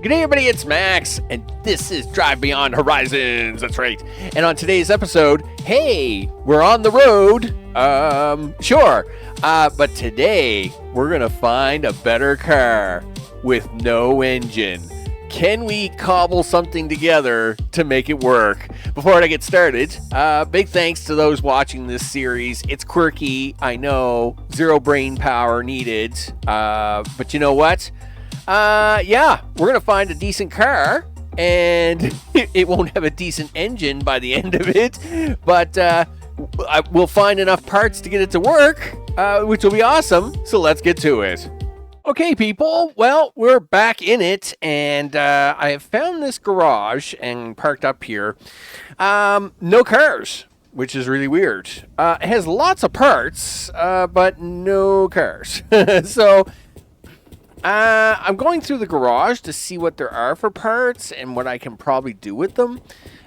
Good day, everybody. It's Max, and this is Drive Beyond Horizons. That's right. And on today's episode, hey, we're on the road. Sure. But today, we're going to find a better car with no engine. Can we cobble something together to make it work? Before I get started, big thanks to those watching this series. It's quirky, I know, zero brain power needed. But you know what? Yeah, we're going to find a decent car, and it won't have a decent engine by the end of it, but we'll find enough parts to get it to work, which will be awesome, so let's get to it. Okay, people, well, we're back in it, and I have found this garage and parked up here. No cars, which is really weird. It has lots of parts, but no cars. So I'm going through the garage to see what there are for parts and what I can probably do with them.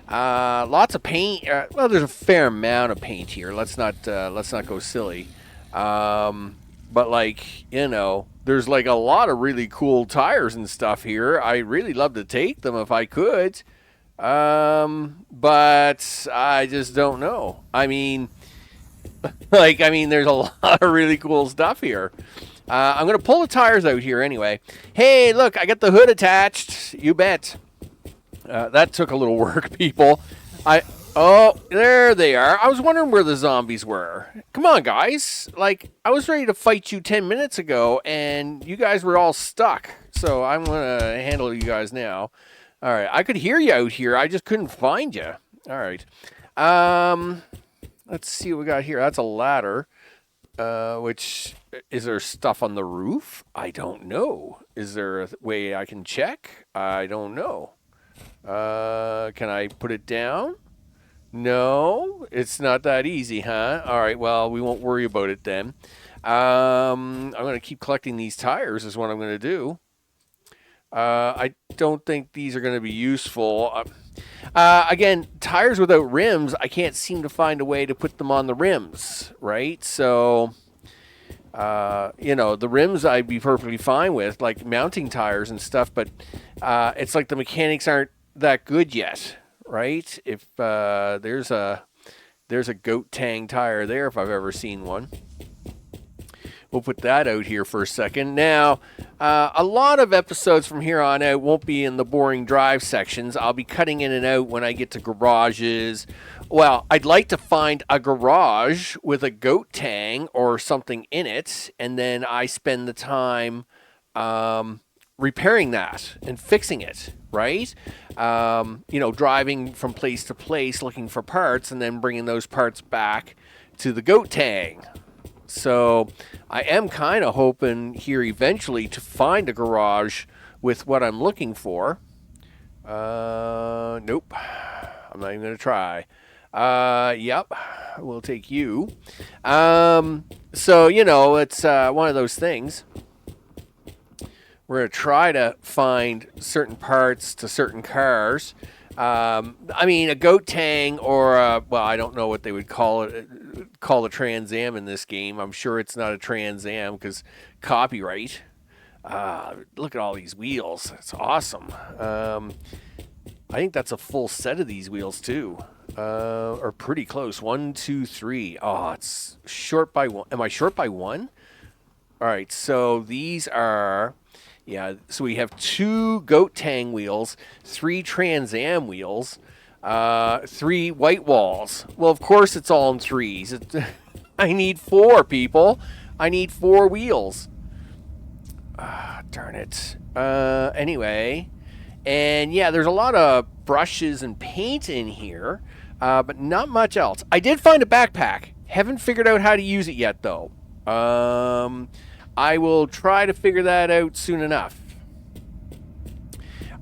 Lots of paint. Well, there's a fair amount of paint here. Let's not go silly. But like, you know, there's like a lot of really cool tires and stuff here. I really love to take them if I could. But I just don't know. I mean, there's a lot of really cool stuff here. I'm going to pull the tires out here anyway. Hey, look, I got the hood attached. You bet. That took a little work, people. Oh, there they are. I was wondering where the zombies were. Come on, guys. Like, I was ready to fight you 10 minutes ago, and you guys were all stuck. So I'm going to handle you guys now. All right. I could hear you out here. I just couldn't find you. All right. Let's see what we got here. That's a ladder. Is there stuff on the roof? I don't know. Is there a way I can check? I don't know. Can I put it down? No, it's not that easy, huh? All right, well, we won't worry about it then. I'm going to keep collecting these tires is what I'm going to do. I don't think these are going to be useful. Again, tires without rims, I can't seem to find a way to put them on the rims, right? So, the rims I'd be perfectly fine with, like mounting tires and stuff, but it's like the mechanics aren't that good yet, right? If there's a goat tang tire there, if I've ever seen one. We'll put that out here for a second. Now, a lot of episodes from here on out won't be in the boring drive sections. I'll be cutting in and out when I get to garages. Well, I'd like to find a garage with a goat tang or something in it, and then I spend the time repairing that and fixing it, right? Driving from place to place looking for parts and then bringing those parts back to the goat tang. So I am kind of hoping here eventually to find a garage with what I'm looking for. Nope. I'm not even going to try. Yep. We'll take you. It's one of those things. We're going to try to find certain parts to certain cars. A goat tang or I don't know what they would call a Trans Am in this game. I'm sure it's not a Trans Am because copyright. Look at all these wheels. It's awesome. I think that's a full set of these wheels too. Or pretty close. 1, 2, 3. Oh, it's short by one. Am I short by one? All right. So these are... Yeah, so we have 2 goat tang wheels, 3 Trans Am wheels, 3 white walls. Well, of course it's all in 3s. I need 4, people. I need 4 wheels. Darn it. Anyway, and yeah, there's a lot of brushes and paint in here, but not much else. I did find a backpack. Haven't figured out how to use it yet, though. I will try to figure that out soon enough.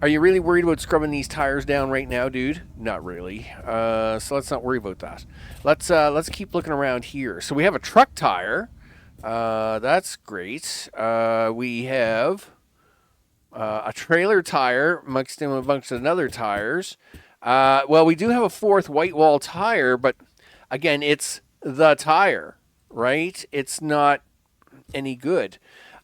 Are you really worried about scrubbing these tires down right now, dude? Not really. So let's not worry about that. Let's keep looking around here. So we have a truck tire. That's great. We have a trailer tire mixed in with a bunch of other tires. We do have a 4th white wall tire, but again, it's the tire, right? It's not any good.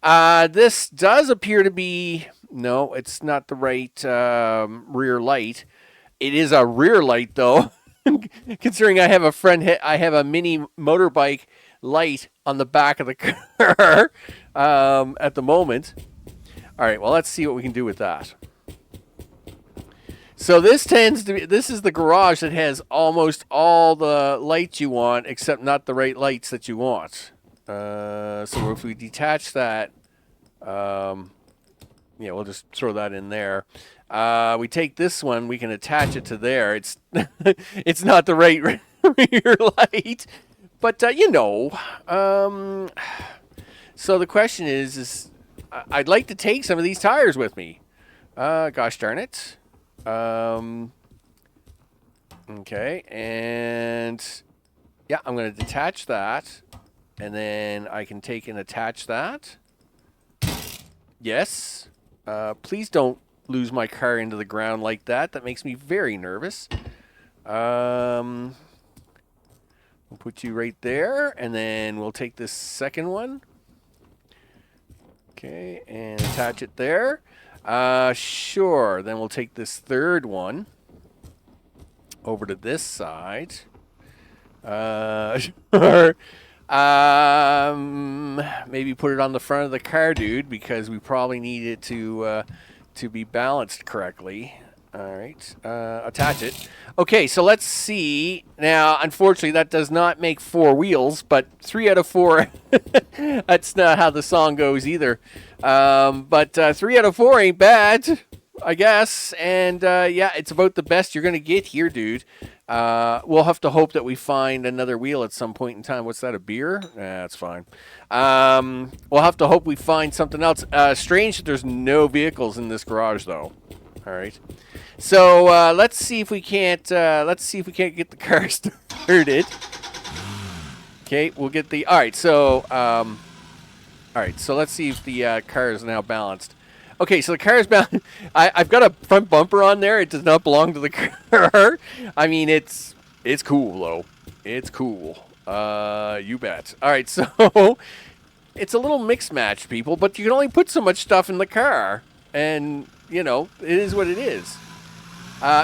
This does appear to be, no, it's not the right rear light. It is a rear light, though. Considering I have I have a mini motorbike light on the back of the car at the moment. All right, well, let's see what we can do with that. So this is the garage that has almost all the lights you want, except not the right lights that you want. So if we detach that, yeah, we'll just throw that in there. We take this one, we can attach it to there. It's it's not the right rear light, but so the question is I'd like to take some of these tires with me. Gosh darn it. Okay, and yeah, I'm going to detach that, and then I can take and attach that. Yes. Please don't lose my car into the ground like that. That makes me very nervous. We'll put you right there, and then we'll take this second one. Okay, and attach it there. Sure. Then we'll take this third one over to this side. Sure. Maybe put it on the front of the car, dude, because we probably need it to be balanced correctly. All right. Attach it. Okay, so let's see. Now, unfortunately, that does not make 4 wheels, but 3 out of 4. That's not how the song goes either. But 3 out of 4 ain't bad, I guess. And yeah, it's about the best you're going to get here, dude. We'll have to hope that we find another wheel at some point in time. What's that, a beer? That's fine. We'll have to hope we find something else. Strange that there's no vehicles in this garage, though. All right. So let's see if we can't get the car started. Okay, we'll get the. All right. So so let's see if the car is now balanced. Okay, so the car is balanced. I've got a front bumper on there. It does not belong to the car. I mean, it's cool though. It's cool. You bet. All right, so it's a little mixed match, people. But you can only put so much stuff in the car, and it is what it is.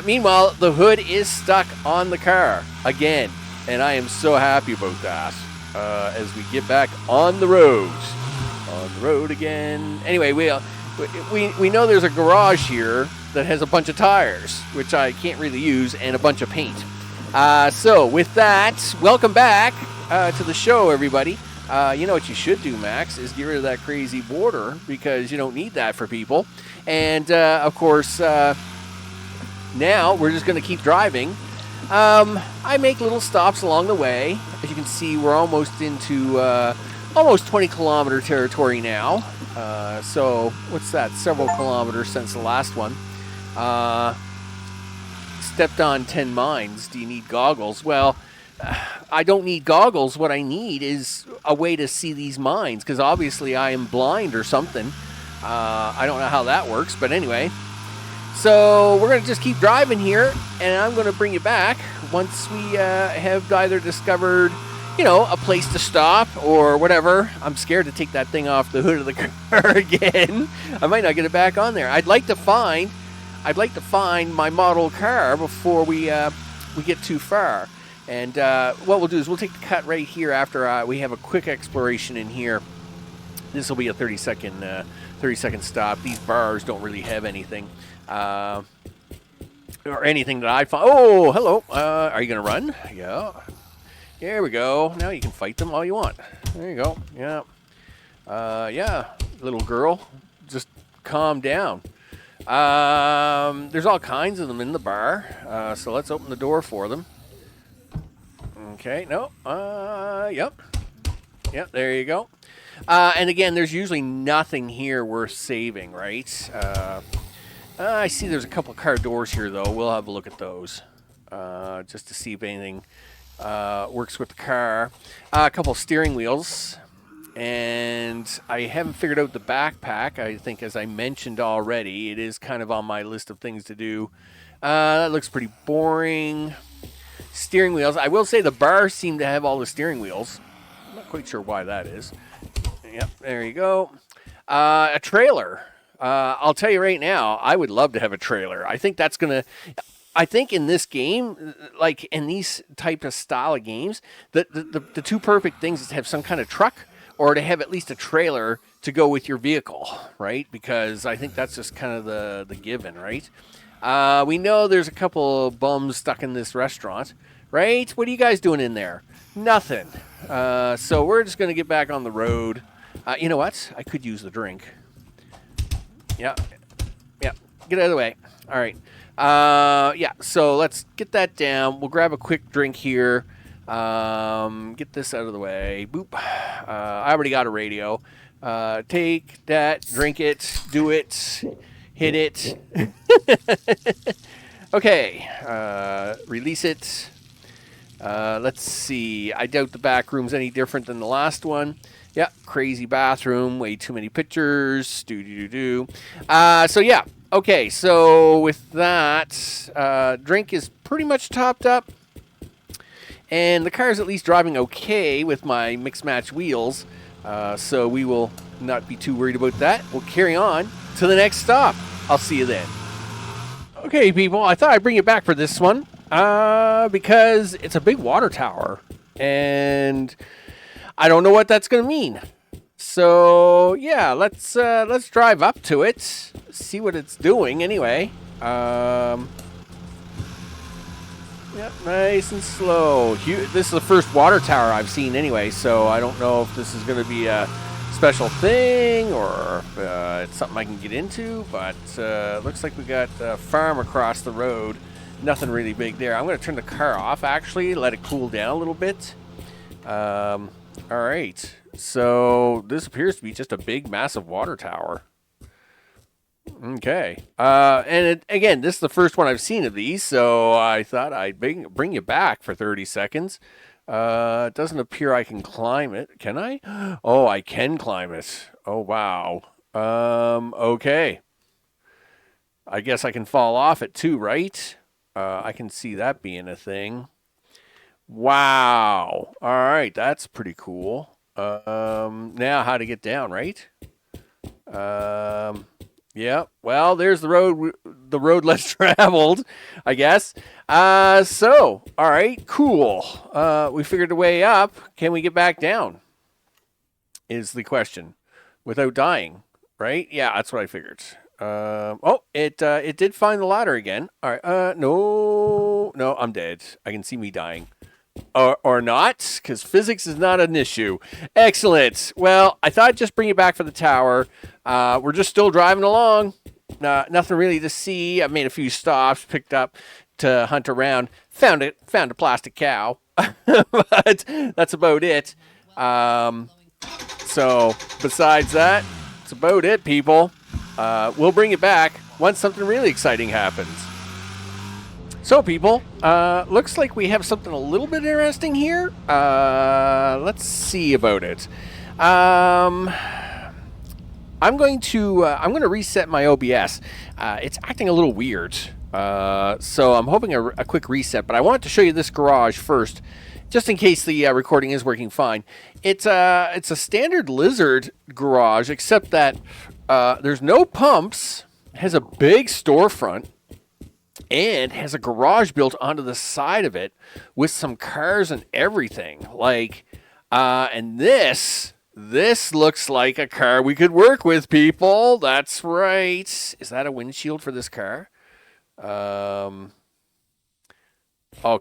Meanwhile, the hood is stuck on the car again, and I am so happy about that. As we get back on the road, again. Anyway, we know there's a garage here that has a bunch of tires, which I can't really use, and a bunch of paint. So with that, welcome back to the show, everybody. You know what you should do, Max, is get rid of that crazy border, because you don't need that for people. And of course, now we're just going to keep driving. I make little stops along the way. As you can see, we're almost into almost 20-kilometer territory now. So what's that? Several kilometers since the last one. Stepped on 10 mines. Do you need goggles? Well, I don't need goggles. What I need is a way to see these mines, because obviously I am blind or something. I don't know how that works, but anyway. So we're going to just keep driving here, and I'm going to bring you back once we have either discovered, a place to stop or whatever. I'm scared to take that thing off the hood of the car again. I might not get it back on there. I'd like to find my model car before we get too far. And what we'll do is we'll take the cut right here after we have a quick exploration in here. This will be a 30-second stop. These bars don't really have anything. Or anything that I find. Oh, hello. Are you going to run? Yeah. There we go. Now you can fight them all you want. There you go. Yeah. Yeah, little girl. Just calm down. There's all kinds of them in the bar. So let's open the door for them. Okay. No. Yep. Yep. There you go. And again, there's usually nothing here worth saving, right? I see there's a couple car doors here, though. We'll have a look at those just to see if anything works with the car. A couple steering wheels. And I haven't figured out the backpack. I think, as I mentioned already, it is kind of on my list of things to do. That looks pretty boring. Steering wheels. I will say the bars seem to have all the steering wheels. I'm not quite sure why that is. Yep, there you go. A trailer. I'll tell you right now, I would love to have a trailer. I think that's going to. I think in this game, like in these type of style of games, the two perfect things is to have some kind of truck or to have at least a trailer to go with your vehicle, right? Because I think that's just kind of the given, right? We know there's a couple of bums stuck in this restaurant, right? What are you guys doing in there? Nothing. So we're just going to get back on the road. You know what? I could use the drink. Yeah. Yeah. Get out of the way. All right. Yeah. So let's get that down. We'll grab a quick drink here. Get this out of the way. Boop. I already got a radio. Take that, drink it, do it, hit it. Okay. Release it. Let's see. I doubt the back room's any different than the last one. Yeah, crazy bathroom, way too many pictures. So yeah, okay. So with that, drink is pretty much topped up, and the car is at least driving okay with my mix match wheels. So we will not be too worried about that. We'll carry on to the next stop. I'll see you then. Okay, people. I thought I'd bring you back for this one because it's a big water tower, and I don't know what that's going to mean. So, yeah, let's drive up to it, see what it's doing anyway. Yep, nice and slow. This is the first water tower I've seen anyway, so I don't know if this is going to be a special thing or if it's something I can get into, but looks like we got a farm across the road. Nothing really big there. I'm going to turn the car off, actually, let it cool down a little bit. All right, so this appears to be just a big, massive water tower. Okay, and again, this is the first one I've seen of these, so I thought I'd bring you back for 30 seconds. It doesn't appear I can climb it. Can I? Oh, I can climb it. Oh, wow. Okay. I guess I can fall off it too, right? I can see that being a thing. Wow. All right, that's pretty cool. Now how to get down, right? Yeah. Well, there's the road less traveled, I guess. So, all right, cool. We figured a way up. Can we get back down? Is the question. Without dying, right? Yeah, that's what I figured. It did find the ladder again. All right. No, I'm dead. I can see me dying. Or not, because physics is not an issue. Excellent. Well, I thought I'd just bring you back for the tower. We're just still driving along. Nothing really to see. I made a few stops, picked up to hunt around. Found a plastic cow. But that's about it. So besides that, that's about it, people. We'll bring you back once something really exciting happens. So, people, looks like we have something a little bit interesting here. Let's see about it. I'm going to reset my OBS. It's acting a little weird, so I'm hoping a quick reset. But I wanted to show you this garage first, just in case the recording is working fine. It's a standard Lizard garage, except that there's no pumps. It has a big storefront. And has a garage built onto the side of it with some cars and everything. And this looks like a car we could work with, people. That's right. Is that a windshield for this car? Oh,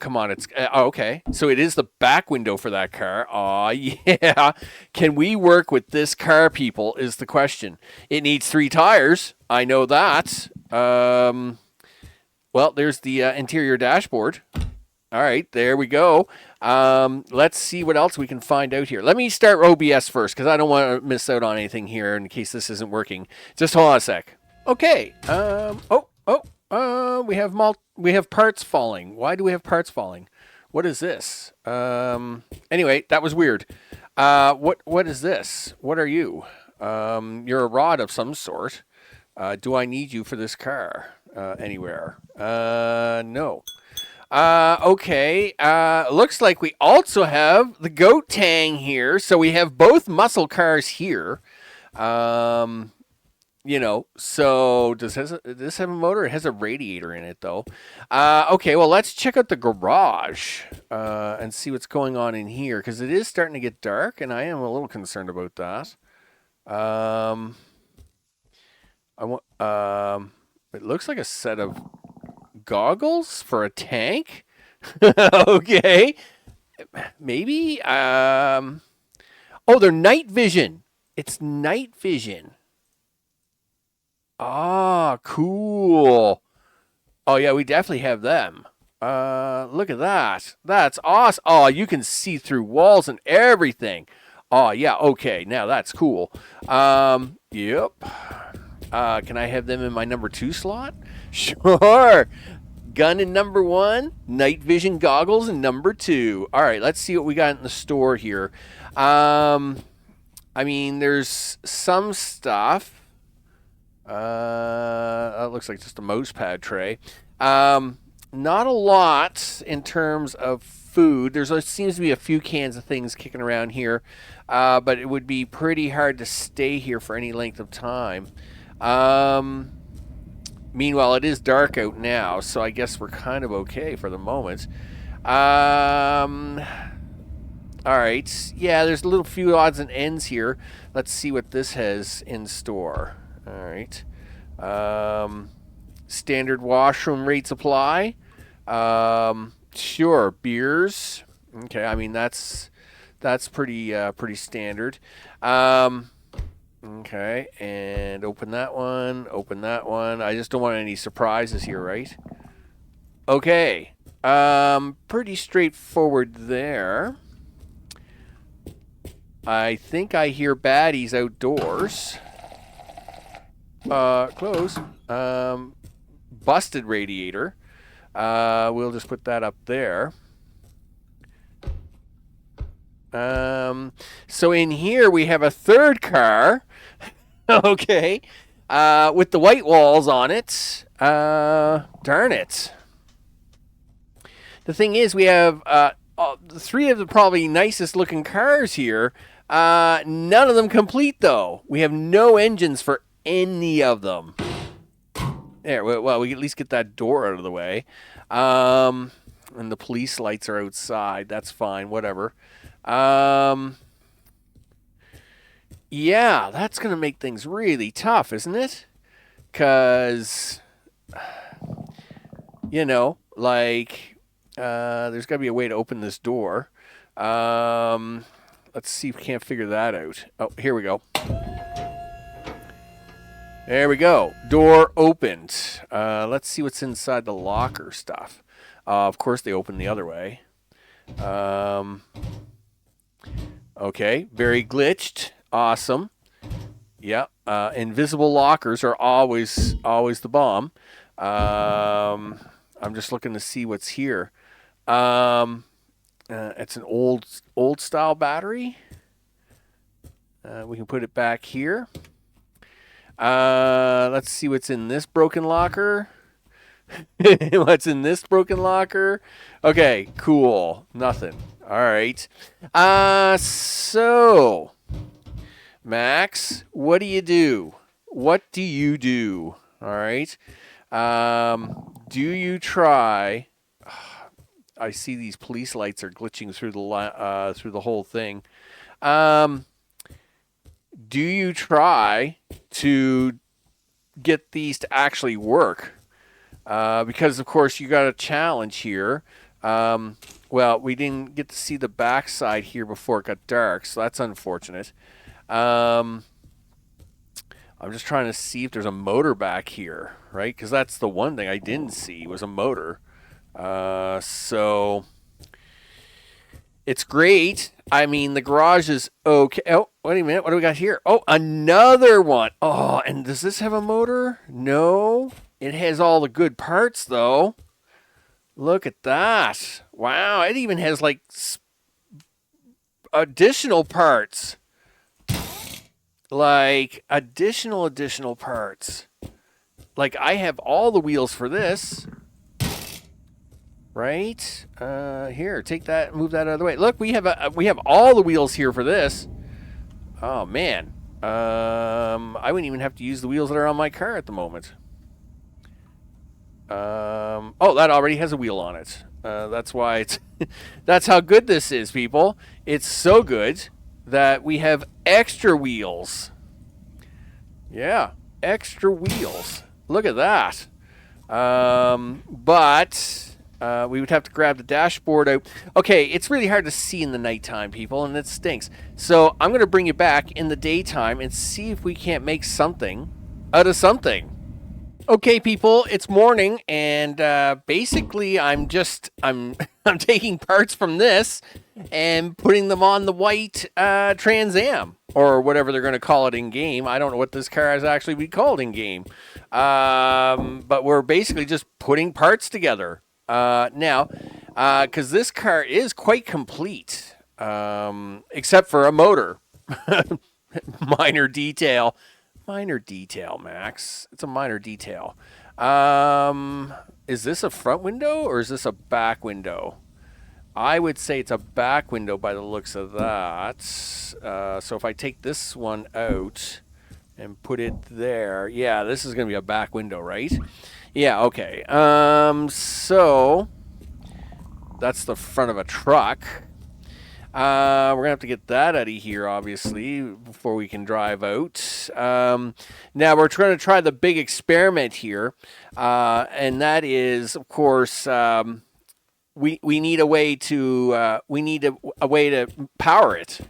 come on. It's okay. So it is the back window for that car. Oh, yeah. Can we work with this car, people, is the question. It needs 3 tires. I know that. Well, there's the interior dashboard. All right, there we go. Let's see what else we can find out here. Let me start OBS first, because I don't want to miss out on anything here in case this isn't working. Just hold on a sec. Okay. We have parts falling. Why do we have parts falling? What is this? Anyway, that was weird. What is this? What are you? You're a rod of some sort. Do I need you for this car? Anywhere? No. Okay. Looks like we also have the goat tang here. So we have both muscle cars here. You know, so does this have a motor? It has a radiator in it, though. Okay, well, let's check out the garage and see what's going on in here, because it is starting to get dark, and I am a little concerned about that. I want. It looks like a set of goggles for a tank. Okay, maybe. Oh, they're night vision. It's night vision. Ah, cool. Oh yeah, we definitely have them. Look at that. That's awesome. Oh, you can see through walls and everything. Oh yeah, okay. Now that's cool. Yep. Can I have them in my number 2 slot? Sure. Gun in number 1, night vision goggles in number 2. All right, let's see what we got in the store here. I mean, there's some stuff. That looks like just a mouse pad tray. Not a lot in terms of food. There seems to be a few cans of things kicking around here, but it would be pretty hard to stay here for any length of time. Meanwhile, it is dark out now, so I guess we're kind of okay for the moment. All right. Yeah, there's a little few odds and ends here. Let's see what this has in store. All right. Standard washroom rate supply. Sure. Beers. Okay. I mean, that's pretty standard. Okay. And open that one. Open that one. I just don't want any surprises here, right? Okay. Pretty straightforward there. I think I hear baddies outdoors. Close. Busted radiator. We'll just put that up there. So in here we have a third car. Okay. With the white walls on it. Darn it. The thing is, we have 3 of the probably nicest looking cars here. None of them complete, though. We have no engines for any of them. There, well, we can at least get that door out of the way. And the police lights are outside. That's fine, whatever. Yeah, that's going to make things really tough, isn't it? Because, you know, like, there's got to be a way to open this door. Let's see if we can't figure that out. Oh, here we go. There we go. Door opened. Let's see what's inside the locker stuff. Of course, they open the other way. Okay, very glitched. Awesome. Yep. Invisible lockers are always the bomb. I'm just looking to see what's here. It's an old style battery. We can put it back here. Let's see what's in this broken locker. What's in this broken locker? Okay, cool. Nothing. All right. So, Max, what do you do? What do you do? All right. Do you try? I see these police lights are glitching through the whole thing. Do you try to get these to actually work? Because of course you got a challenge here. Well, we didn't get to see the backside here before it got dark, so that's unfortunate. I'm just trying to see if there's a motor back here, right? Because that's the one thing I didn't see was a motor. So it's great. I mean, the garage is okay. Oh, wait a minute. What do we got here? Oh, another one. Oh, and does this have a motor? No. It has all the good parts, though. Look at that. Wow. It even has, like, additional parts. Like, additional parts. Like, I have all the wheels for this. Right? Here, take that, move that out of the way. Look, we have all the wheels here for this. Oh man. I wouldn't even have to use the wheels that are on my car at the moment. Oh, that already has a wheel on it. That's why it's... That's how good this is, people. It's so good that we have extra wheels. Yeah, extra wheels. Look at that. But we would have to grab the dashboard out. Okay, it's really hard to see in the nighttime, people, and it stinks. So I'm going to bring you back in the daytime and see if we can't make something out of something. Okay, people, it's morning, and basically I'm taking parts from this and putting them on the white Trans Am, or whatever they're going to call it in game. I don't know what this car is actually be called in game, but we're basically just putting parts together now, because this car is quite complete, except for a motor. Minor detail. Minor detail, Max. It's a minor detail. Is this a front window or is this a back window? I would say it's a back window by the looks of that. So if I take this one out and put it there, yeah, this is going to be a back window, right? Yeah, okay. So that's the front of a truck. We're going to have to get that out of here, obviously, before we can drive out. Now, we're trying to try the big experiment here, and that is, of course, we need a way to a way to power it,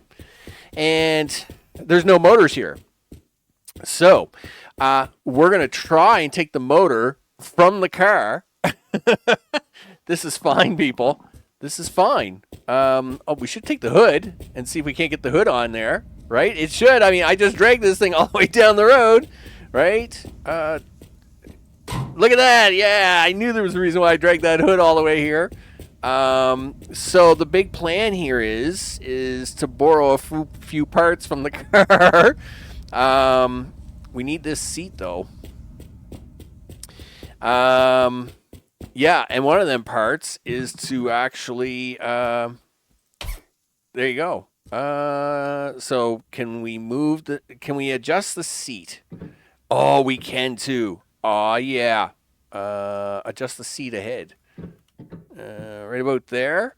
and there's no motors here. So we're going to try and take the motor from the car. This is fine, people. This is fine. Oh, we should take the hood and see if we can't get the hood on there, right? It should. I mean, I just dragged this thing all the way down the road, right? Look at that. Yeah, I knew there was a reason why I dragged that hood all the way here. So the big plan here is to borrow a few parts from the car. We need this seat, though. Yeah, and one of them parts is to actually, there you go. So can we adjust the seat? Oh, we can too. Oh, yeah. Adjust the seat ahead. Right about there.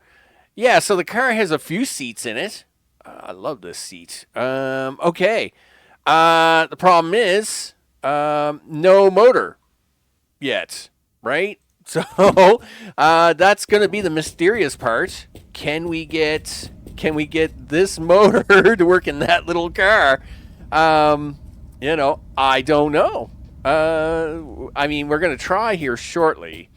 Yeah, so the car has a few seats in it. I love this seat. Okay. The problem is, no motor yet, right? So that's going to be the mysterious part. Can we get this motor to work in that little car? I don't know. I mean, we're going to try here shortly.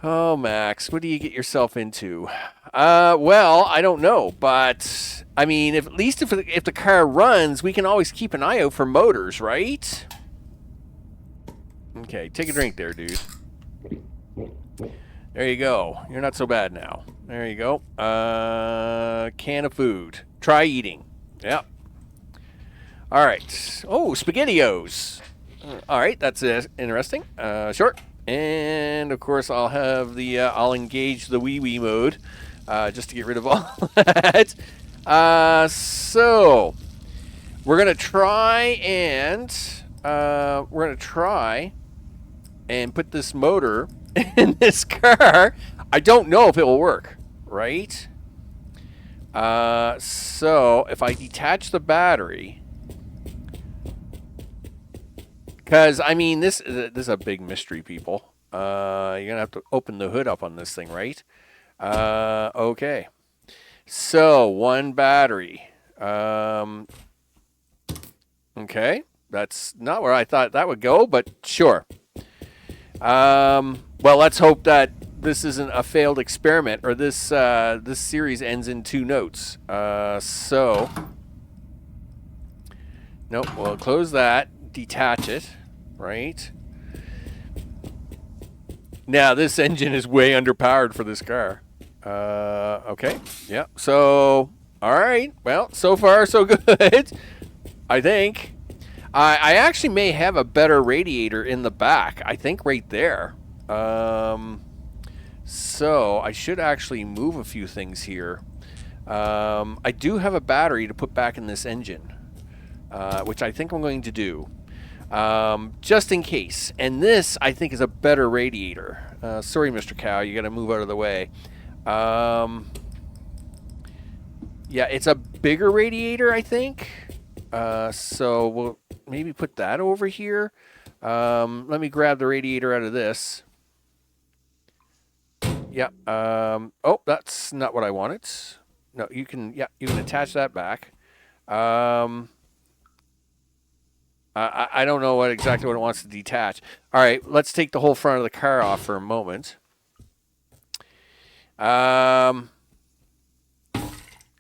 Oh, Max, what do you get yourself into? Well, I don't know, but I mean, if the car runs, we can always keep an eye out for motors, right? Okay, take a drink there, dude. There you go. You're not so bad now. There you go. Can of food. Try eating. Yep. All right. Oh, SpaghettiOs. All right, that's interesting. Short. And of course, I'll have I'll engage the wee mode, just to get rid of all that. So we're gonna try and put this motor in this car. I don't know if it will work, right? So if I detach the battery, because I mean this is a big mystery, people. You're gonna have to open the hood up on this thing, right? Okay. So one battery. Okay, that's not where I thought that would go, but sure. Well, let's hope that this isn't a failed experiment, or this series ends in 2 notes. So, nope. We'll close that, detach it, right? Now this engine is way underpowered for this car. Okay. Yeah. So, all right. Well, so far so good. I think. I actually may have a better radiator in the back. I think right there. So I should actually move a few things here. I do have a battery to put back in this engine. which I think I'm going to do. Just in case. And this, I think, is a better radiator. Sorry, Mr. Cow, you got to move out of the way. Yeah, it's a bigger radiator, I think. So we'll maybe put that over here. Let me grab the radiator out of this. Yeah. Oh, that's not what I wanted. No, you can attach that back. I don't know exactly what it wants to detach. All right, let's take the whole front of the car off for a moment.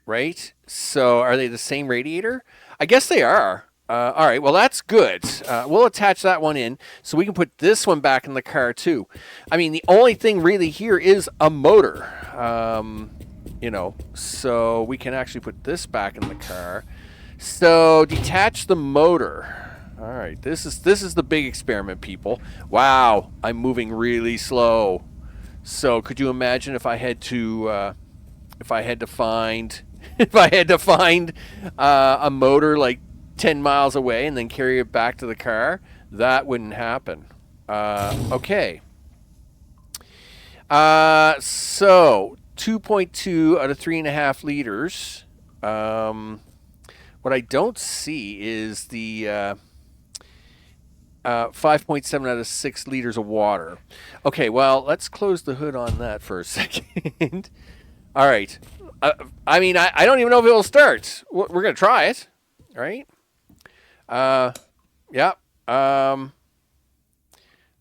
Right? So are they the same radiator? I guess they are. All right, well, that's good. We'll attach that one in so we can put this one back in the car too. I mean, the only thing really here is a motor. So we can actually put this back in the car. So detach the motor. All right, this is the big experiment, people. Wow, I'm moving really slow. So could you imagine if I had to find a motor like 10 miles away and then carry it back to the car? That wouldn't happen. Okay. So 2.2 out of 3.5 liters. What I don't see is the 5.7 out of 6 liters of water. Okay, well, let's close the hood on that for a second. All right. I mean, I don't even know if it will start. We're going to try it. All right. Yeah. I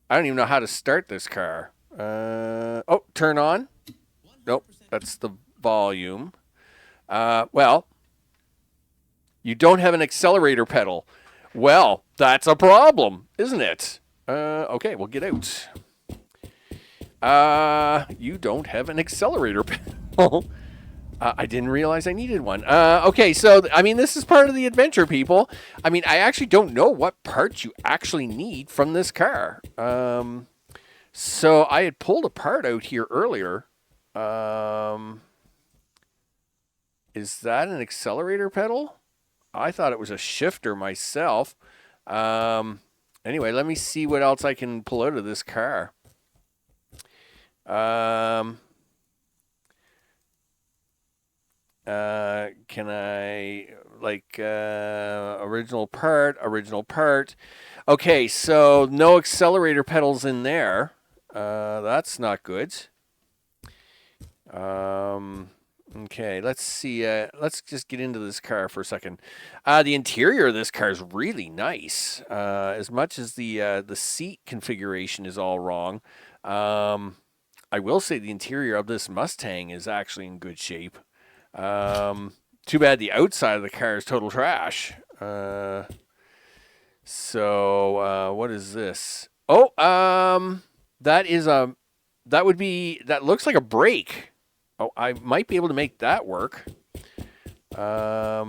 don't even know how to start this car. Oh, turn on. Nope, that's the volume. Well, you don't have an accelerator pedal. Well, that's a problem, isn't it? Okay, we'll get out. You don't have an accelerator pedal. I didn't realize I needed one. Okay, so, I mean, this is part of the adventure, people. I mean, I actually don't know what parts you actually need from this car. So I had pulled a part out here earlier. Is that an accelerator pedal? I thought it was a shifter myself. Anyway, let me see what else I can pull out of this car. Can I, like, original part. Okay, so no accelerator pedals in there. That's not good. Okay, let's see. Let's just get into this car for a second. The interior of this car is really nice. As much as the seat configuration is all wrong, I will say the interior of this Mustang is actually in good shape. Too bad the outside of the car is total trash. So what is this? Oh, that looks like a brake. Oh, I might be able to make that work. Yeah,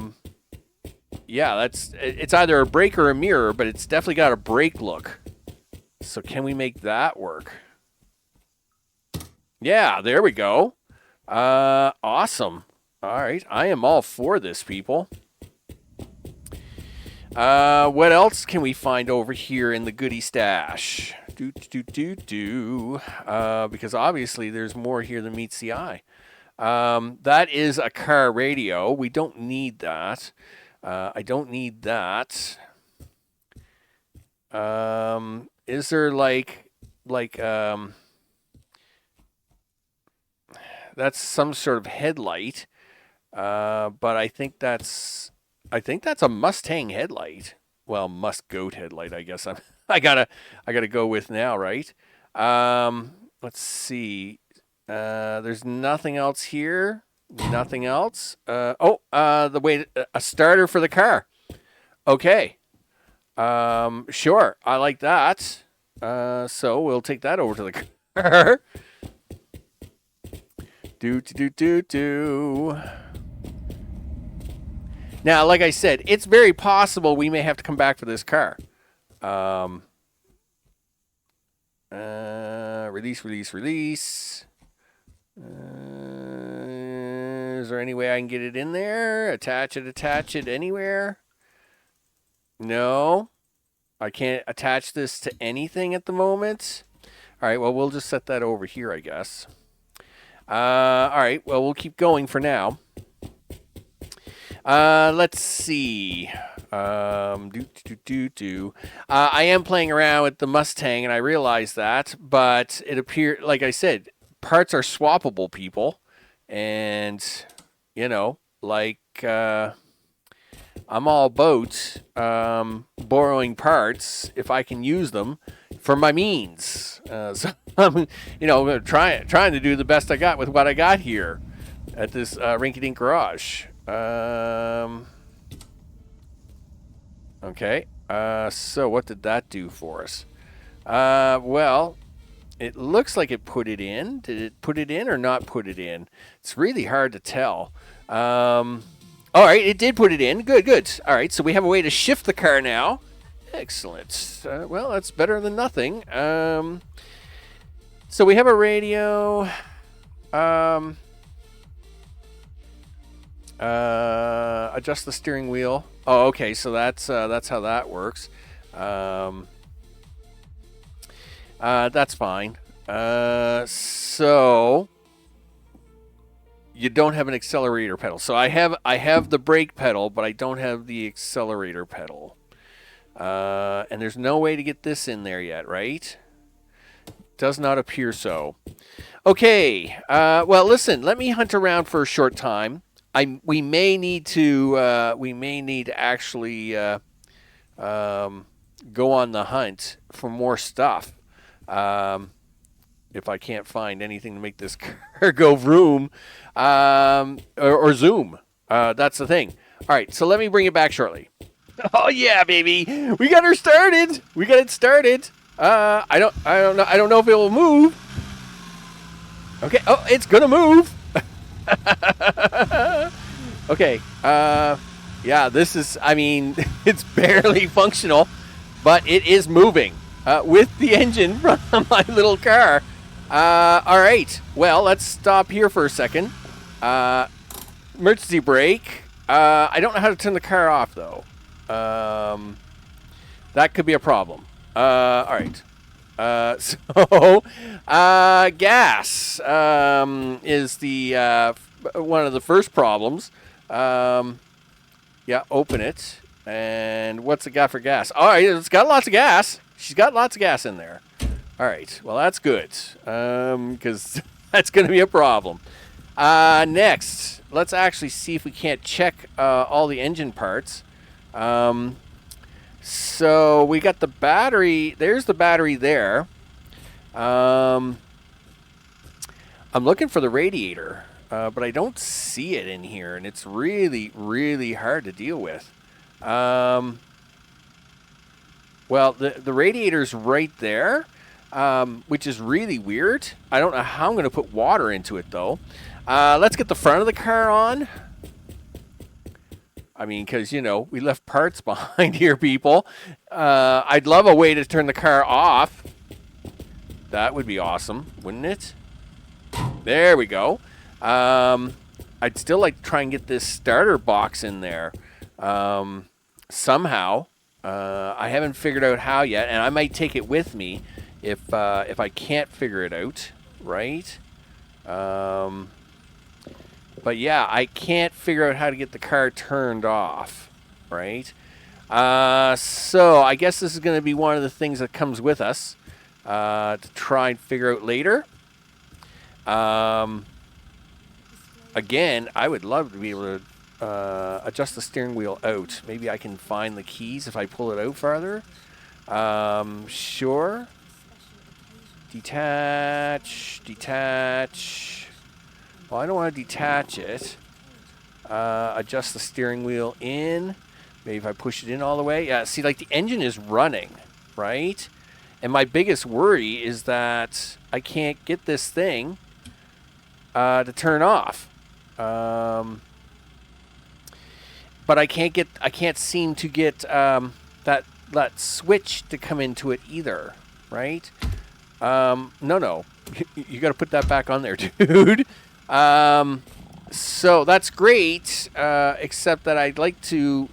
it's either a brake or a mirror, but it's definitely got a brake look. So can we make that work? Yeah, there we go. Awesome. All right, I am all for this, people. What else can we find over here in the goodie stash? Because obviously there's more here than meets the eye. That is a car radio. We don't need that. I don't need that. Is there like that's some sort of headlight. But I think that's a Mustang headlight. Well, Goat headlight, I guess. I gotta go with now, right? Let's see. There's nothing else here. Nothing else. A starter for the car. Okay. Sure. I like that. So we'll take that over to the car. Do. Now, like I said, it's very possible we may have to come back for this car. Release. Is there any way I can get it in there? Attach it anywhere? No, I can't attach this to anything at the moment. All right, well, we'll just set that over here, I guess. All right, well, we'll keep going for now. Let's see. I am playing around with the Mustang, and I realize that, but it appeared, like I said, parts are swappable, people, and like I'm all about borrowing parts if I can use them for my means. So I'm, trying to do the best I got with what I got here at this rinky-dink garage. Okay. So what did that do for us? Well, it looks like it put it in. Did it put it in or not put it in? It's really hard to tell. All right, it did put it in. Good, good. All right, so we have a way to shift the car now. Excellent. Well, that's better than nothing. So we have a radio. Adjust the steering wheel. Oh, okay. So that's how that works. That's fine. So you don't have an accelerator pedal. So I have the brake pedal, but I don't have the accelerator pedal. And there's no way to get this in there yet, right? Does not appear so. Okay. Well, listen. Let me hunt around for a short time. We may need to actually go on the hunt for more stuff. If I can't find anything to make this car go vroom, or zoom. That's the thing. All right, so let me bring it back shortly. Oh yeah, baby, we got her started. We got it started. I don't know if it will move. Okay. Oh, it's gonna move. Okay. Yeah, this is. I mean, it's barely functional, but it is moving with the engine from my little car. All right. Well, let's stop here for a second. Emergency brake. I don't know how to turn the car off though. That could be a problem. All right. So gas is the one of the first problems. Yeah, open it. And what's it got for gas? All right, it's got lots of gas. She's got lots of gas in there. All right, well, that's good, because that's going to be a problem. Next, let's actually see if we can't check all the engine parts. So we got the battery. There's the battery there. I'm looking for the radiator, but I don't see it in here, and it's really, really hard to deal with. Well, the radiator's right there, which is really weird. I don't know how I'm going to put water into it, though. Let's get the front of the car on. I mean, because, we left parts behind here, people. I'd love a way to turn the car off. That would be awesome, wouldn't it? There we go. I'd still like to try and get this starter box in there somehow. I haven't figured out how yet, and I might take it with me if I can't figure it out, right? But yeah, I can't figure out how to get the car turned off, right? So I guess this is going to be one of the things that comes with us to try and figure out later. Again, I would love to be able to adjust the steering wheel out. Maybe I can find the keys if I pull it out farther. Sure. Detach. Well, I don't want to detach it. Adjust the steering wheel in. Maybe if I push it in all the way. Yeah, see, like the engine is running, right? And my biggest worry is that I can't get this thing to turn off. But I can't seem to get that switch to come into it either, right? No. You got to put that back on there, dude. So that's great, except that I'd like to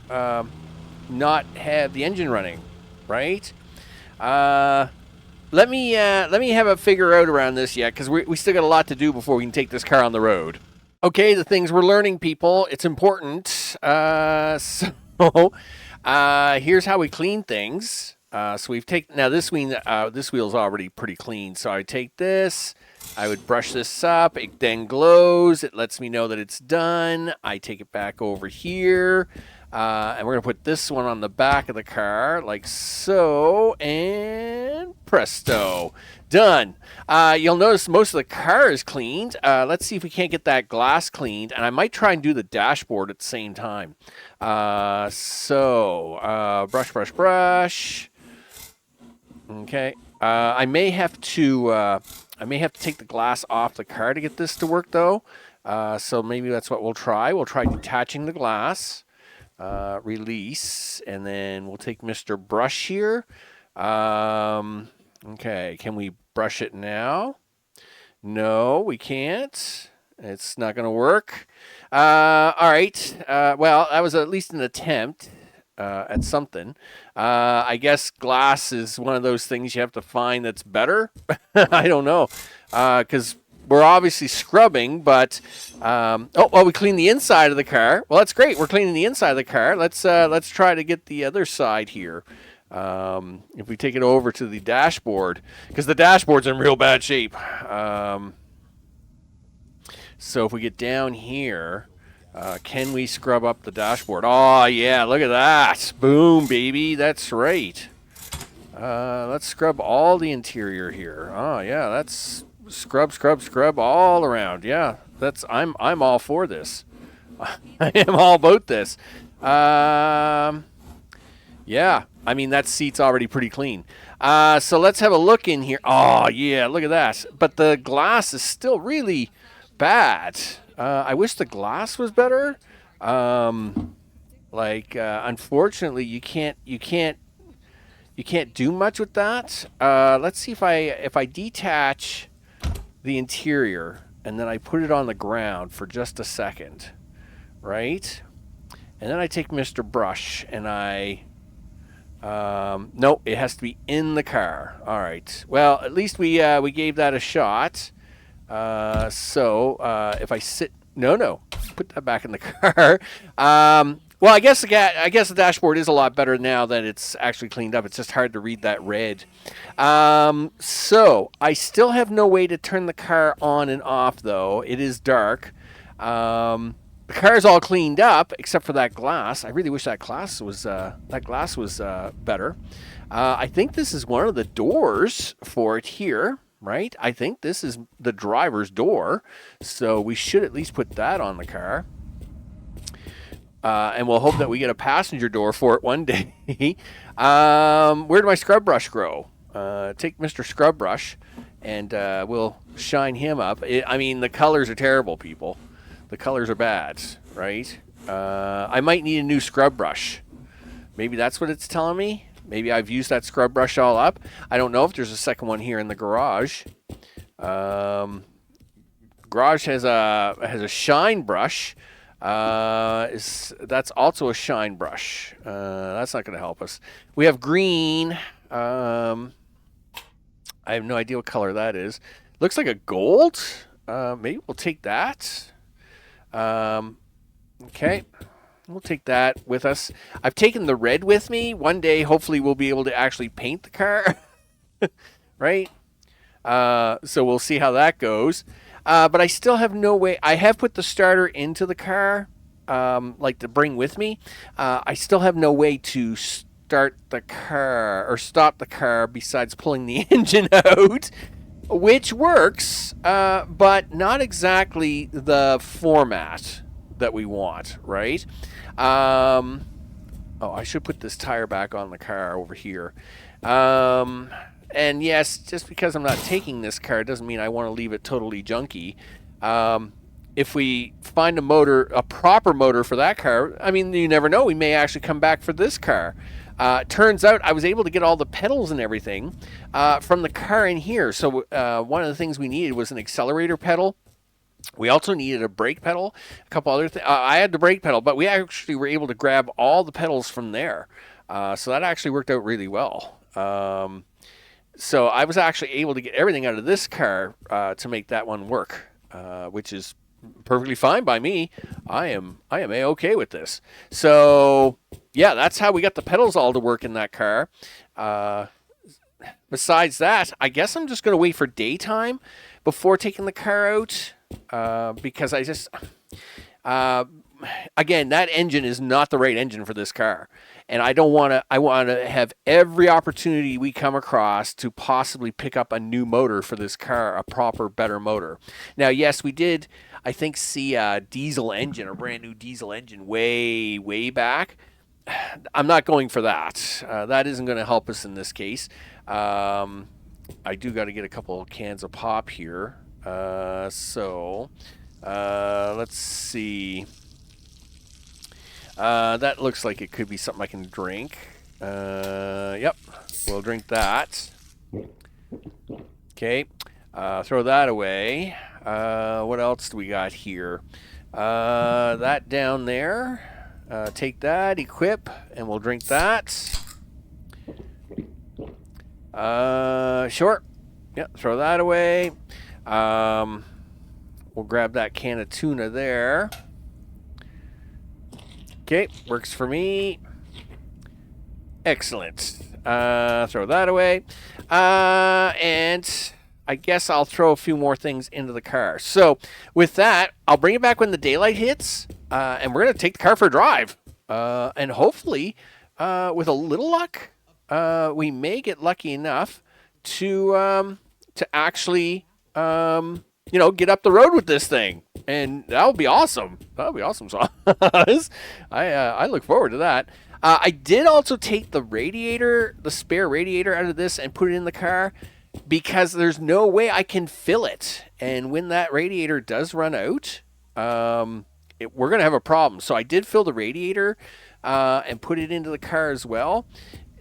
not have the engine running, right? Let me have a figure out around this yet, because we still got a lot to do before we can take this car on the road. Okay, the things we're learning, people, it's important. So here's how we clean things. So we've taken, now this wheel's already pretty clean. So I take this, I would brush this up, it then glows, it lets me know that it's done. I take it back over here, and we're gonna put this one on the back of the car, like so, and presto, done. You'll notice most of the car is cleaned. Let's see if we can't get that glass cleaned, and I might try and do the dashboard at the same time. Brush. Okay. I may have to take the glass off the car to get this to work, though. So maybe that's what we'll try. We'll try detaching the glass, release, and then we'll take Mr. Brush here. Okay, can we brush it now? No, we can't. It's not going to work. All right. Well, that was at least an attempt at something. I guess glass is one of those things you have to find that's better. I don't know. Because we're obviously scrubbing, but we clean the inside of the car. Well, that's great. We're cleaning the inside of the car. Let's try to get the other side here. If we take it over to the dashboard, because the dashboard's in real bad shape. So if we get down here, can we scrub up the dashboard? Oh, yeah, look at that. Boom, baby. That's right. Let's scrub all the interior here. Oh, yeah, that's scrub all around. Yeah, I'm all for this. I am all about this. Yeah, I mean, that seat's already pretty clean. So let's have a look in here. Oh, yeah, look at that. But the glass is still really bad. I wish the glass was better. Unfortunately, you can't do much with that. Let's see if I detach the interior and then I put it on the ground for just a second, right? And then I take Mr. Brush and no, it has to be in the car. All right. Well, at least we gave that a shot. If I sit, no, put that back in the car. Well, I guess the dashboard is a lot better now that it's actually cleaned up. It's just hard to read that red. So I still have no way to turn the car on and off, though. It is dark. The car is all cleaned up except for that glass. I really wish that glass was better. I think this is one of the doors for it here. Right? I think this is the driver's door, so we should at least put that on the car. And we'll hope that we get a passenger door for it one day. Where did my scrub brush grow? Take Mr. Scrub Brush, and we'll shine him up. I mean, the colors are terrible, people. The colors are bad, right? I might need a new scrub brush. Maybe that's what it's telling me. Maybe I've used that scrub brush all up. I don't know if there's a second one here in the garage. Garage has a shine brush. That's also a shine brush. That's not going to help us. We have green. I have no idea what color that is. Looks like a gold. Maybe we'll take that. Okay. We'll take that with us. I've taken the red with me. One day, hopefully, we'll be able to actually paint the car. Right? So we'll see how that goes. But I still have no way. I have put the starter into the car, to bring with me. I still have no way to start the car or stop the car besides pulling the engine out, which works, but not exactly the format that we want, right? I should put this tire back on the car over here. And yes, just because I'm not taking this car doesn't mean I want to leave it totally junky. If we find a proper motor for that car, I mean, you never know. We may actually come back for this car. Turns out I was able to get all the pedals and everything from the car in here. So one of the things we needed was an accelerator pedal. We also needed a brake pedal, a couple other things. I had the brake pedal, but we actually were able to grab all the pedals from there. So that actually worked out really well. So I was actually able to get everything out of this car to make that one work, which is perfectly fine by me. I am A-okay with this. So yeah, that's how we got the pedals all to work in that car. Besides that, I guess I'm just going to wait for daytime before taking the car out, because I just, again, that engine is not the right engine for this car. And I don't want to, I want to have every opportunity we come across to possibly pick up a new motor for this car, a proper, better motor. Now, yes, we did, I think, see a diesel engine, a brand new diesel engine way, way back. I'm not going for that. That isn't going to help us in this case. I do got to get a couple of cans of pop here. So let's see. That looks like it could be something I can drink. Yep, we'll drink that. Okay, throw that away. What else do we got here? That down there. Take that, equip, and we'll drink that. Sure. Yeah, throw that away. We'll grab that can of tuna there. Okay, works for me. Excellent. Throw that away. And I guess I'll throw a few more things into the car. So with that, I'll bring it back when the daylight hits, and we're going to take the car for a drive. And hopefully, with a little luck, we may get lucky enough to actually, get up the road with this thing. And that would be awesome. That would be awesome, so I look forward to that. I did also take the radiator, the spare radiator out of this and put it in the car, because there's no way I can fill it. And when that radiator does run out, we're going to have a problem. So I did fill the radiator and put it into the car as well.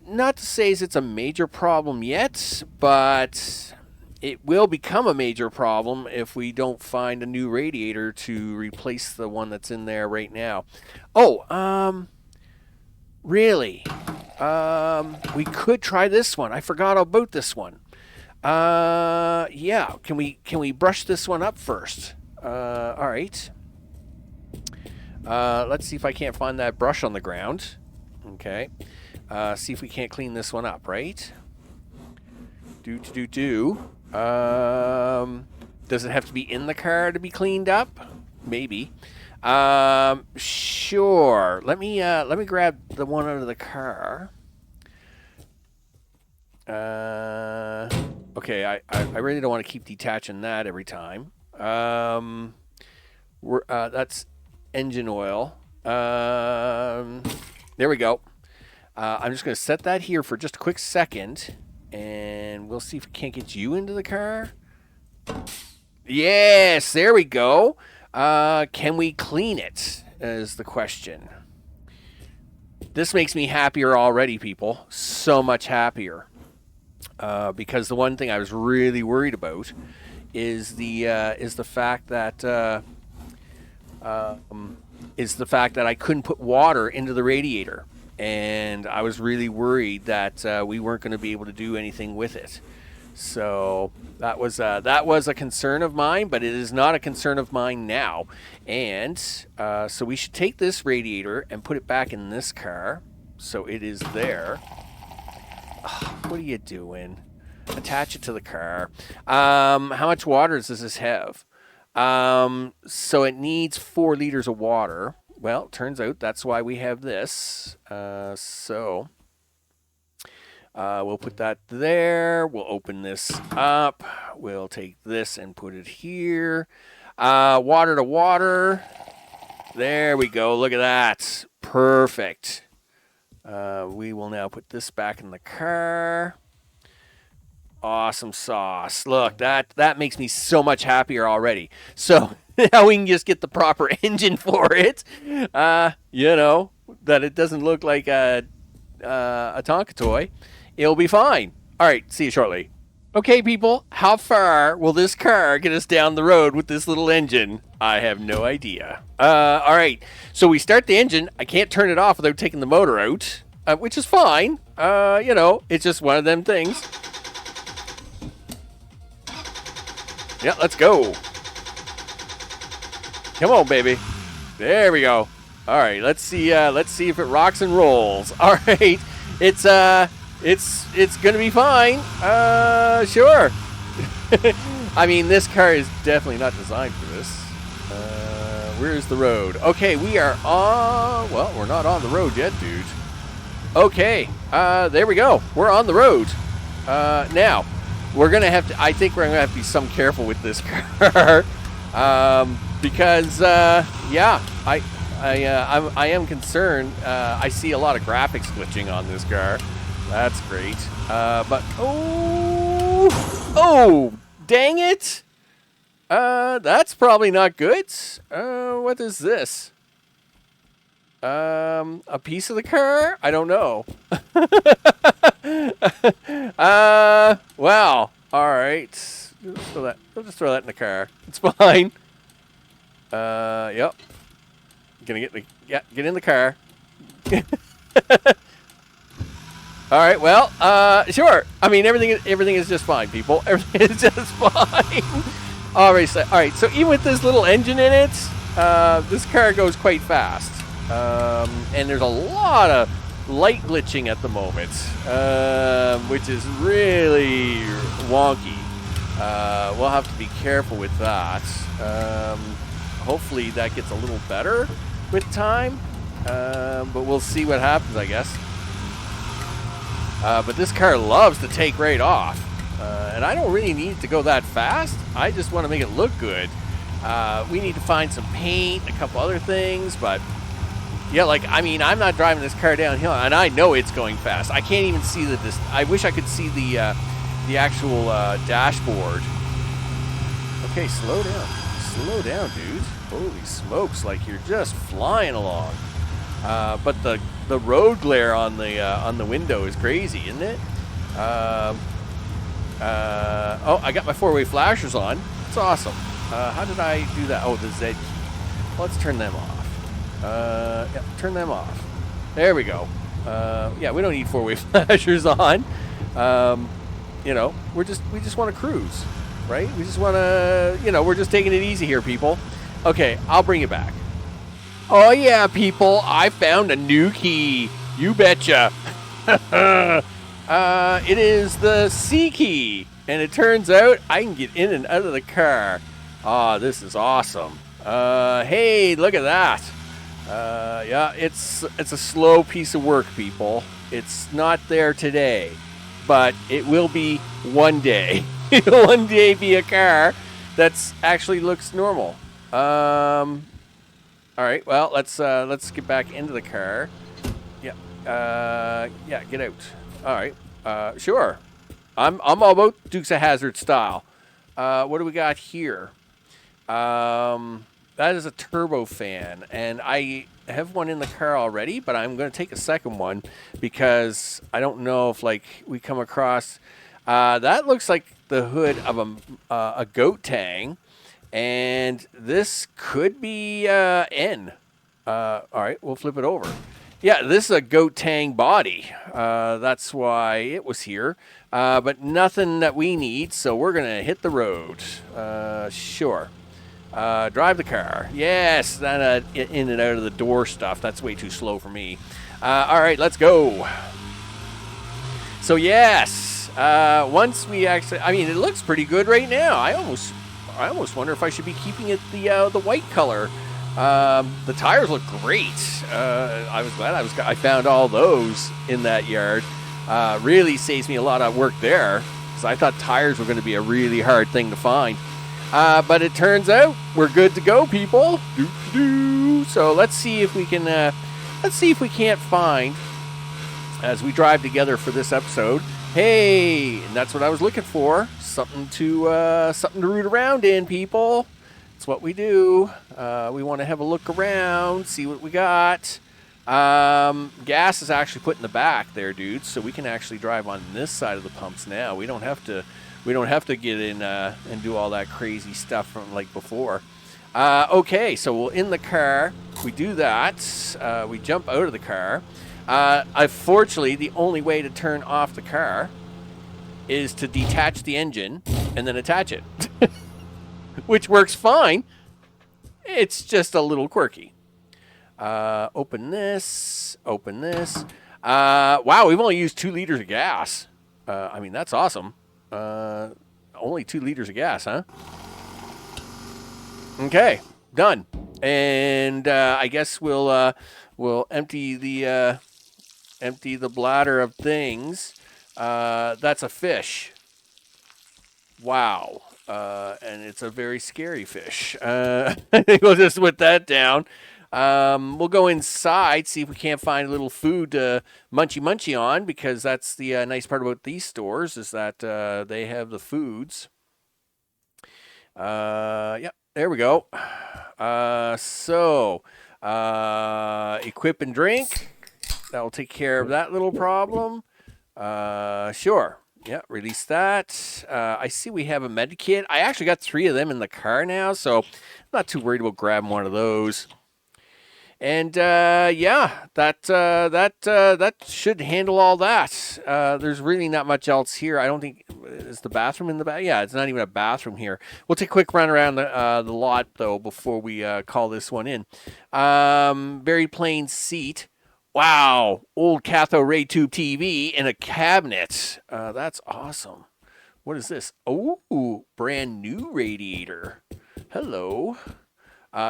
Not to say it's a major problem yet, but it will become a major problem if we don't find a new radiator to replace the one that's in there right now. Oh, really? We could try this one. I forgot about this one. Yeah, can we brush this one up first? All right. Let's see if I can't find that brush on the ground. Okay. See if we can't clean this one up, right? Does it have to be in the car to be cleaned up? Maybe. Sure. Let me grab the one out of the car. Okay, I really don't want to keep detaching that every time. That's engine oil. There we go. I'm just going to set that here for just a quick second, and we'll see if we can't get you into the car. Yes, there we go. Can we clean it, is the question. This makes me happier already, people. So much happier. Because the one thing I was really worried about is the fact that I couldn't put water into the radiator, and I was really worried that we weren't going to be able to do anything with it. So that was a concern of mine, but it is not a concern of mine now. And so we should take this radiator and put it back in this car, so it is there. What are you doing? Attach it to the car. How much water does this have? So it needs 4 liters of water. Well, turns out that's why we have this. So we'll put that there. We'll open this up. We'll take this and put it here. Water to water. There we go. Look at that. Perfect. We will now put this back in the car. Awesome sauce. Look, that makes me so much happier already. So now we can just get the proper engine for it. That it doesn't look like a Tonka toy. It'll be fine. All right, see you shortly. Okay, people, how far will this car get us down the road with this little engine? I have no idea. All right, so we start the engine. I can't turn it off without taking the motor out, which is fine. You know, it's just one of them things. Yeah, let's go. Come on, baby. There we go. All right, let's see if it rocks and rolls. All right, it's gonna be fine. Sure. I mean, this car is definitely not designed for this. Where's the road? Okay, we are on. Well, we're not on the road yet, dude. Okay, there we go. We're on the road. Now, we're gonna have to. I think we're gonna have to be some careful with this car. Because yeah, I am concerned. I see a lot of graphics glitching on this car. That's great. But oh, dang it! That's probably not good. What is this? A piece of the car? I don't know. Wow. All right. We'll just throw that in the car. It's fine. Yep. Get in the car. All right. Well, sure. I mean, everything is just fine, people. Everything is just fine. All right. So even with this little engine in it, this car goes quite fast. And there's a lot of light glitching at the moment, which is really wonky. We'll have to be careful with that. Hopefully that gets a little better with time, but we'll see what happens, I guess. But this car loves to take right off, and I don't really need it to go that fast. I just want to make it look good. We need to find some paint, a couple other things, but yeah, like, I mean, I'm not driving this car downhill, and I know it's going fast. I can't even see I wish I could see the actual dashboard. Okay, slow down, dude. Holy smokes, like you're just flying along. But the road glare on the window is crazy, isn't it? Oh, I got my four-way flashers on. It's awesome. How did I do that? Oh, the Z key. Let's turn them off. Yeah, turn them off. There we go. Yeah, we don't need four-way flashers on. You know, we just want to cruise, right? We just want to, you know, we're just taking it easy here, people. Okay, I'll bring it back. Oh yeah, people, I found a new key. You betcha. It is the C key, and it turns out I can get in and out of the car. Oh, this is awesome. Hey, look at that. Yeah, it's a slow piece of work, people. It's not there today, but it will be one day. It'll one day be a car that's actually looks normal. All right. Well, let's get back into the car. Yeah. Yeah. Get out. All right. Sure. I'm all about Dukes of Hazzard style. What do we got here? That is a turbofan, and I have one in the car already, but I'm going to take a second one because I don't know if like we come across. That looks like the hood of a goat tang, and this could be N. All right, we'll flip it over. Yeah, this is a goat tang body. That's why it was here, but nothing that we need, so we're going to hit the road. Sure. Drive the car. Yes, that in and out of the door stuff. That's way too slow for me. All right, let's go. So yes, once we actually, I mean, it looks pretty good right now. I almost wonder if I should be keeping it the white color. The tires look great. I was glad I found all those in that yard. Really saves me a lot of work there because I thought tires were going to be a really hard thing to find. But it turns out we're good to go, people. So let's see if we can. Let's see if we can't find, as we drive together for this episode. Hey, and that's what I was looking for. Something to root around in, people. It's what we do. We want to have a look around, see what we got. Gas is actually put in the back there, dudes, so we can actually drive on this side of the pumps now. We don't have to we don't have to get in and do all that crazy stuff from like before. Okay, so we'll in the car. We do that. We jump out of the car. Unfortunately, the only way to turn off the car is to detach the engine and then attach it, which works fine. It's just a little quirky. Open this. Open this. Wow, we've only used 2 liters of gas. I mean, that's awesome. Only 2 liters of gas, huh? Okay, done. And I guess we'll empty the bladder of things. That's a fish. Wow. And it's a very scary fish. I think we'll just put that down. We'll go inside, see if we can't find a little food to munchy on, because that's the nice part about these stores is that they have the foods. Yep, there we go. Equip and drink. That will take care of that little problem. Sure. Yeah, release that. I see we have a med kit. I actually got 3 of them in the car now, so I'm not too worried about grabbing one of those. And yeah, that should handle all that. There's really not much else here. I don't think is the bathroom in the back. Yeah, it's not even a bathroom here. We'll take a quick run around the lot though before we call this one in. Very plain seat. Wow, old cathode ray tube TV and a cabinet. That's awesome. What is this? Oh, brand new radiator. Hello.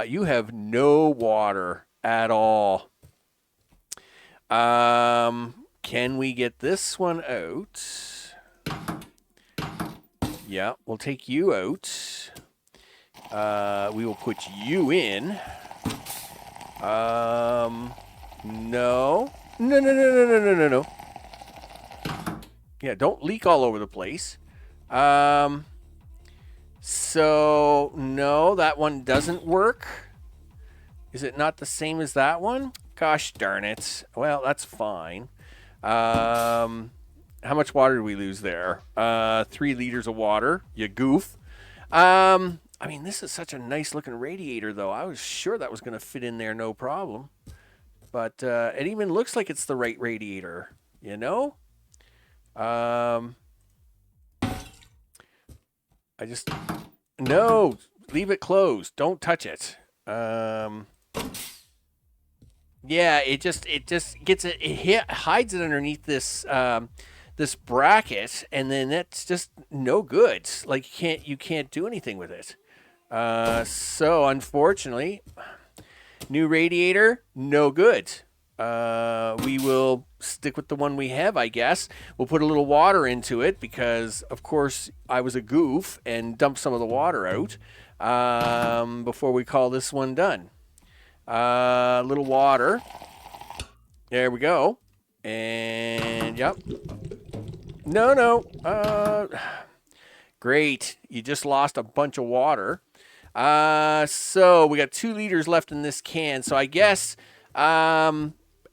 You have no water at all. Can we get this one out? Yeah, we'll take you out. We will put you in. No. No. Yeah, don't leak all over the place. So, no, that one doesn't work. Is it not the same as that one? Gosh darn it. Well, that's fine. How much water did we lose there? 3 liters of water. You goof. I mean, this is such a nice looking radiator, though. I was sure that was going to fit in there no problem. But it even looks like it's the right radiator, you know? No, leave it closed. Don't touch it. Yeah, it just gets it. It hides it underneath this this bracket, and then that's just no good. Like you can't do anything with it. So unfortunately, new radiator, no good. We will stick with the one we have, I guess. We'll put a little water into it because, of course, I was a goof and dumped some of the water out before we call this one done. Little water. There we go. And, yep. No. Great. You just lost a bunch of water. So we got 2 liters left in this can. So I guess...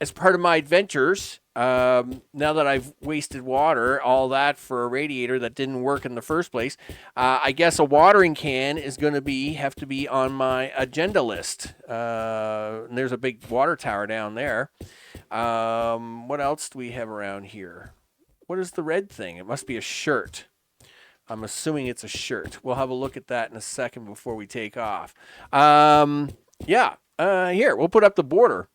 as part of my adventures, now that I've wasted water, all that for a radiator that didn't work in the first place, I guess a watering can is going to have to be on my agenda list. And there's a big water tower down there. What else do we have around here? What is the red thing? It must be a shirt. I'm assuming it's a shirt. We'll have a look at that in a second before we take off. Here, we'll put up the border.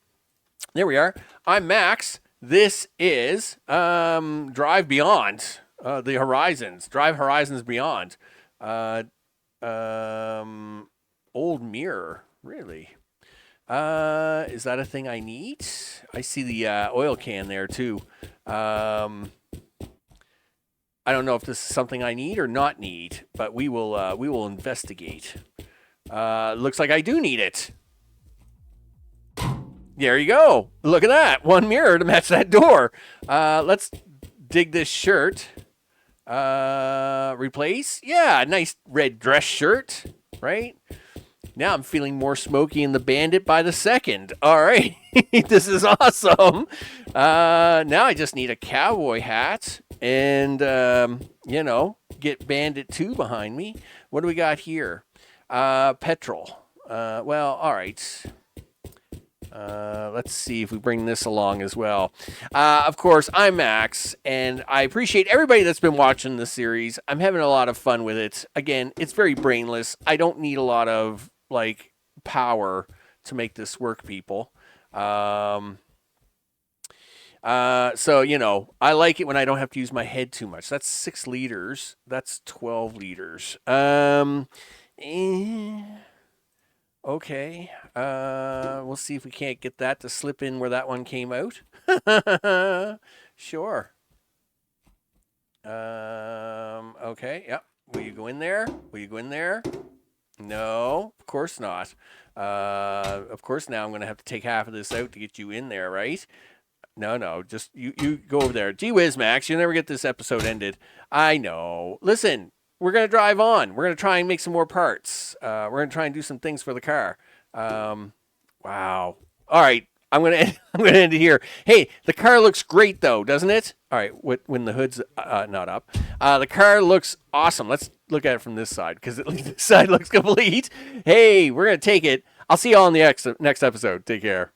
There we are. I'm Max. This is Drive Beyond the Horizons. Drive Horizons Beyond. Old mirror. Really? Is that a thing I need? I see the oil can there too. I don't know if this is something I need or not need, but we will investigate. Looks like I do need it. There you go. Look at that. One mirror to match that door. Let's dig this shirt. Replace. Yeah, nice red dress shirt, right? Now I'm feeling more Smokey and the Bandit by the second. All right. This is awesome. Now I just need a cowboy hat and, get Bandit 2 behind me. What do we got here? Petrol. Well, all right. Let's see if we bring this along as well. Of course, I'm Max, and I appreciate everybody that's been watching this series. I'm having a lot of fun with it. Again, it's very brainless. I don't need a lot of power to make this work, people. So I like it when I don't have to use my head too much. That's 6 liters. That's 12 liters. Okay. We'll see if we can't get that to slip in where that one came out. Sure. Okay. Yep. Will you go in there? Will you go in there? No, of course not. Of course now I'm going to have to take half of this out to get you in there, right? No. Just you go over there. Gee whiz, Max. You'll never get this episode ended. I know. Listen. We're going to drive on. We're going to try and make some more parts. We're going to try and do some things for the car. Wow. All right. I'm going to end it here. Hey, the car looks great, though, doesn't it? All right. When the hood's not up. The car looks awesome. Let's look at it from this side because at least this side looks complete. Hey, we're going to take it. I'll see you all in the next episode. Take care.